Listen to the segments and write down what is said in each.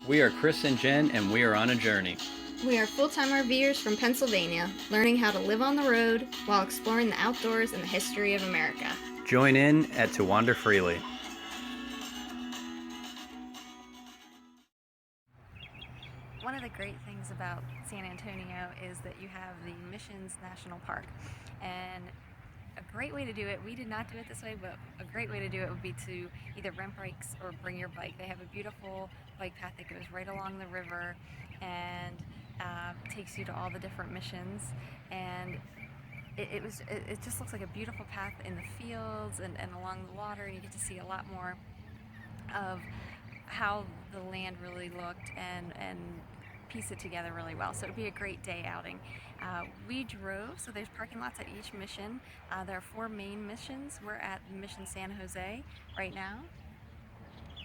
We are Chris and Jen, and we are on a journey. We are full-time RVers from Pennsylvania, learning how to live on the road while exploring the outdoors and the history of America. Join in at To Wander Freely. One of the great things about San Antonio is that you have the Missions National Park, and a great way to do it, we did not do it this way, but a great way to do it would be to either rent bikes or bring your bike. They have a beautiful bike path that goes right along the river and takes you to all the different missions, and it just looks like a beautiful path in the fields and along the water, and you get to see a lot more of how the land really looked and piece it together really well. So it'd be a great day outing. We drove, so there's parking lots at each mission. There are 4 main missions. We're at Mission San Jose right now,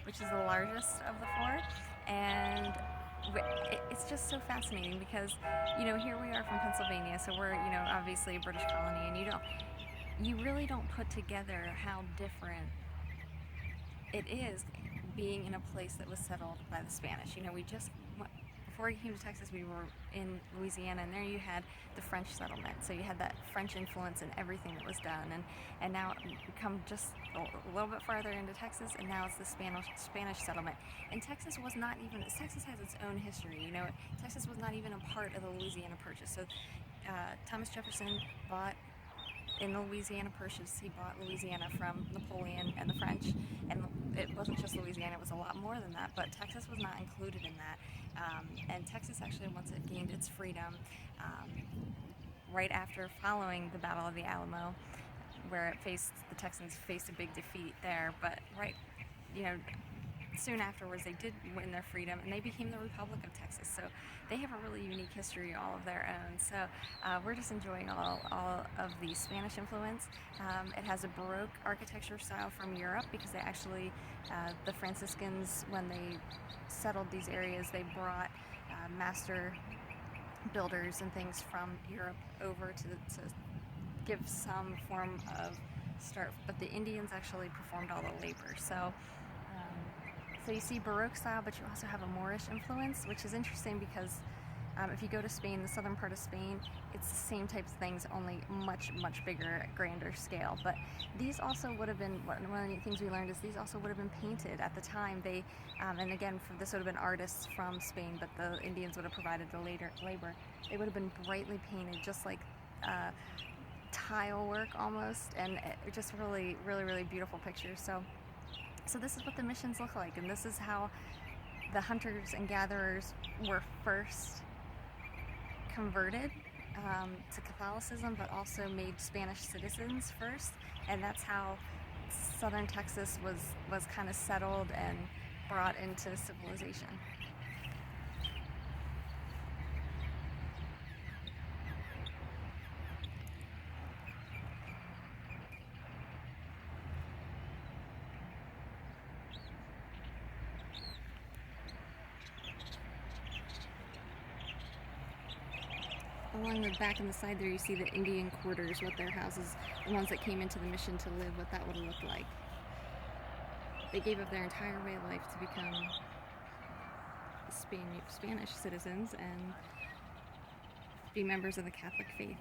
which is the largest of the 4, and it's just so fascinating because, here we are from Pennsylvania, so we're, obviously a British colony, and you really don't put together how different it is being in a place that was settled by the Spanish. Before we came to Texas, we were in Louisiana, and there you had the French settlement. So you had that French influence in everything that was done, and now we come just a little bit farther into Texas, and now it's the Spanish settlement. And Texas has its own history. Texas was not even a part of the Louisiana Purchase. So Thomas Jefferson bought. In the Louisiana Purchase, he bought Louisiana from Napoleon and the French, and it wasn't just Louisiana, it was a lot more than that, but Texas was not included in that. And Texas actually, once it gained its freedom, right after following the Battle of the Alamo, where the Texans faced a big defeat there, but soon afterwards they did win their freedom, and they became the Republic of Texas. So they have a really unique history all of their own. So we're just enjoying all of the Spanish influence. It has a Baroque architecture style from Europe because they actually, the Franciscans, when they settled these areas, they brought master builders and things from Europe over to give some form of start, but the Indians actually performed all the labor. So you see Baroque style, but you also have a Moorish influence, which is interesting because if you go to Spain, the southern part of Spain, it's the same types of things, only much bigger, grander scale. But these also would have been, one of the things we learned is these also would have been painted at the time. They, and again, this would have been artists from Spain, but the Indians would have provided the labor. They would have been brightly painted, just like tile work almost, and just really beautiful pictures. So this is what the missions look like, and this is how the hunters and gatherers were first converted to Catholicism, but also made Spanish citizens first, and that's how southern Texas was kind of settled and brought into civilization. Along the back and the side there, you see the Indian quarters, what their houses, the ones that came into the mission to live, what that would have looked like. They gave up their entire way of life to become Spanish citizens and be members of the Catholic faith.